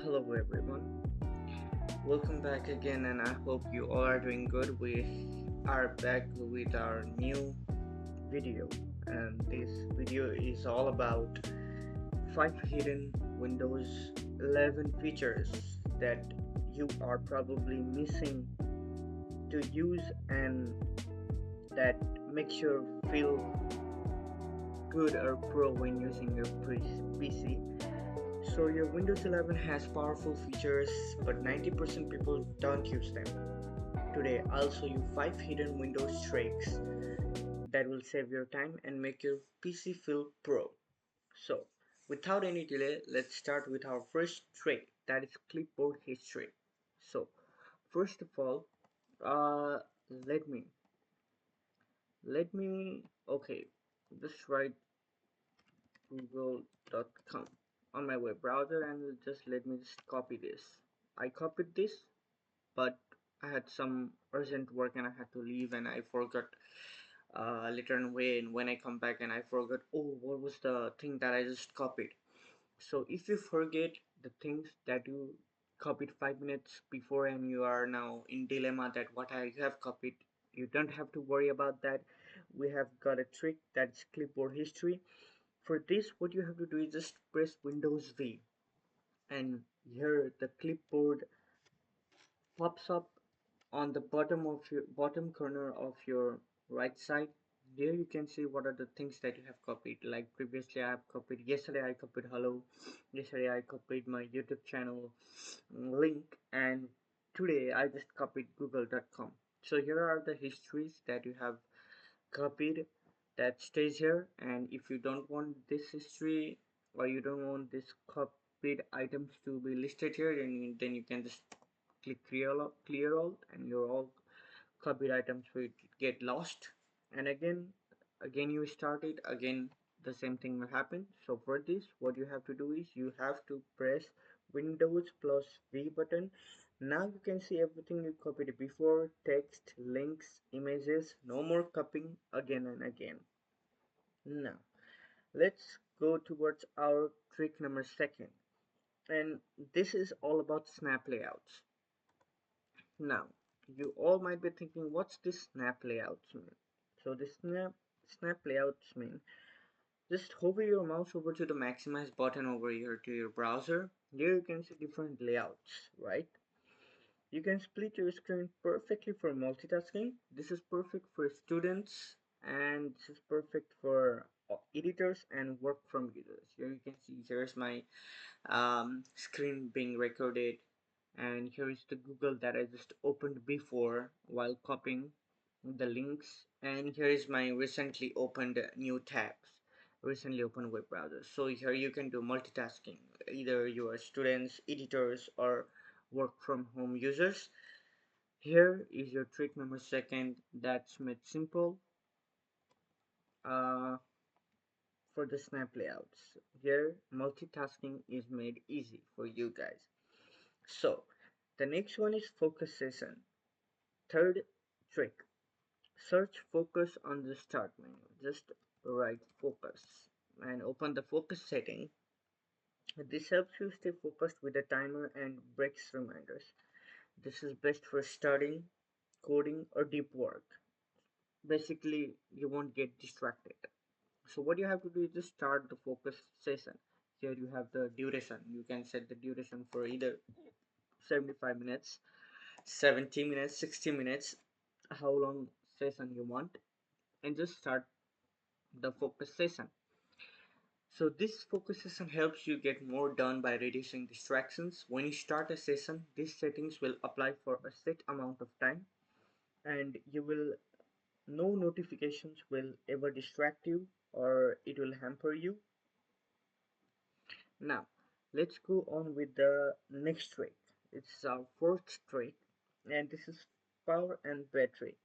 Hello everyone, welcome back again, and I hope you all are doing good. We are back with our new video, and this video is all about 5 hidden Windows 11 features that you are probably missing to use and that makes you feel good or pro when using your PC. So your Windows 11 has powerful features, but 90% people don't use them. Today I'll show you 5 hidden Windows tricks that will save your time and make your PC feel pro. So without any delay, let's start with our first trick, that is clipboard history. So first of all, uh, let me okay, just write google.com on my web browser and just let me just copy this. I copied this, but I had some urgent work and I had to leave and I forgot later on when I come back and I forgot, oh, what was the thing that I just copied. So if you forget the things that you copied 5 minutes before and you are now in dilemma that what I have copied, you don't have to worry about that. We have got a trick, that's clipboard history. For this, what you have to do is just press Windows V, and here the clipboard pops up on the bottom corner of your right side. There you can see what are the things that you have copied. Like previously I have copied, yesterday I copied hello, yesterday I copied my YouTube channel link, and today I just copied google.com. So here are the histories that you have copied that stays here, and if you don't want this history or you don't want this copied items to be listed here, then you can just click clear all, and your all copied items will get lost. And again you start it again, the same thing will happen. So for this, what you have to do is you have to press Windows plus V button. Now you can see everything you copied before, text, links, images, no more copying again and again. Now let's go towards our trick number second, and this is all about snap layouts. Now, you all might be thinking, what's this snap layouts mean? So the snap layouts mean just hover your mouse over to the maximize button over here to your browser. Here you can see different layouts, right? You can split your screen perfectly for multitasking. This is perfect for students, and this is perfect for editors and work from users. Here you can see here's my screen being recorded, and here is the Google that I just opened before while copying the links, and here is my recently opened new tabs, recently opened web browser. So here you can do multitasking, either you are students, editors, or work from home users. Here is your trick number second, that's made simple uh, for the snap layouts. Here multitasking is made easy for you guys. So the next one is focus session. Third trick, search focus on the start menu. Just write focus and open the focus setting. This helps you stay focused with the timer and breaks reminders. This is best for studying, coding, or deep work. Basically, you won't get distracted. So what you have to do is just start the focus session. Here you have the duration. You can set the duration for either 75 minutes, 70 minutes, 60 minutes, how long session you want, and just start the focus session. So this focus session helps you get more done by reducing distractions. When you start a session, these settings will apply for a set amount of time, and you will no notifications will ever distract you or it will hamper you. Now let's go on with the next trick. It's our fourth trick, and this is power and battery.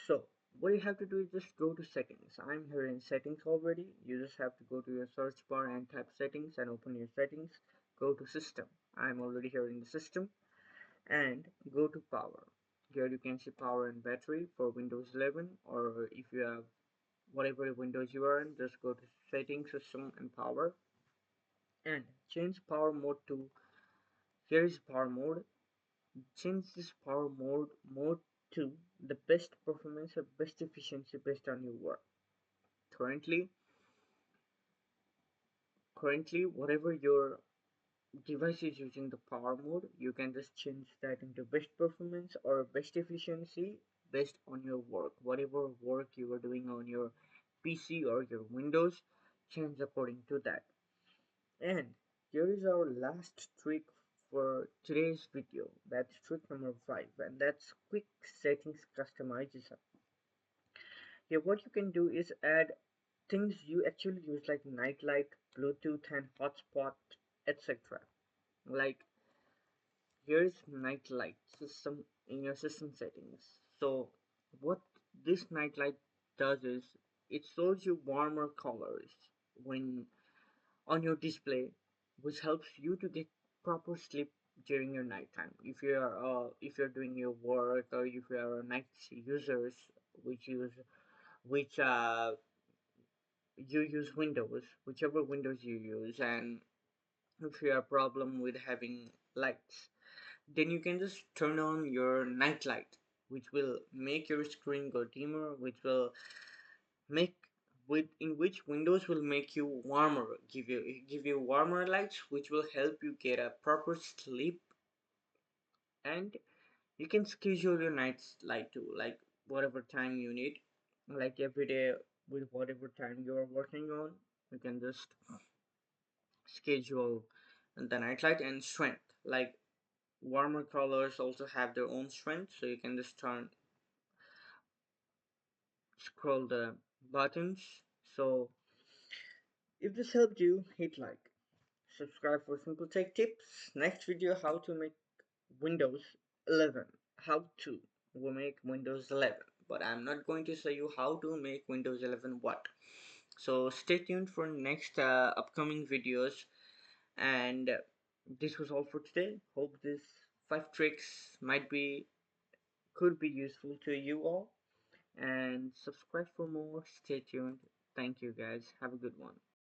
So what you have to do is just go to settings. I'm here in settings already. You just have to go to your search bar and type settings and open your settings. Go to system. I'm already here in the system, and go to power. Here you can see power and battery for Windows 11, or if you have whatever Windows you are in, just go to settings, system, and power, and change power mode to Here is power mode. Change this power mode to the best performance or best efficiency based on your work. Currently, currently whatever your device is using the power mode, you can just change that into best performance or best efficiency based on your work. Whatever work you are doing on your PC or your Windows, change according to that. And here is our last trick for today's video. That's trick number 5, and that's quick settings customization. Here what you can do is add things you actually use like nightlight, Bluetooth and hotspot, etc. Like here is nightlight system in your system settings. So what this nightlight does is it shows you warmer colors when on your display, which helps you to get proper sleep during your nighttime. If you're doing your work, or if you are night users which use which you use Windows, whichever Windows you use, and if you have a problem with having lights, then you can just turn on your night light, which will make your screen go dimmer, which will make with in which Windows will make you warmer, give you warmer lights, which will help you get a proper sleep. And you can schedule your nights light too, like whatever time you need, like every day with whatever time you are working on. You can just schedule the nightlight and strength, like warmer colors also have their own strength, so you can just scroll the buttons. So if this helped you, hit like, subscribe for simple tech tips. Next video, how to make Windows 11. How to make Windows 11, but I'm not going to show you how to make Windows 11 what. So stay tuned for next upcoming videos. And this was all for today. Hope this 5 tricks might be could be useful to you all, and subscribe for more. Stay tuned. Thank you guys. Have a good one.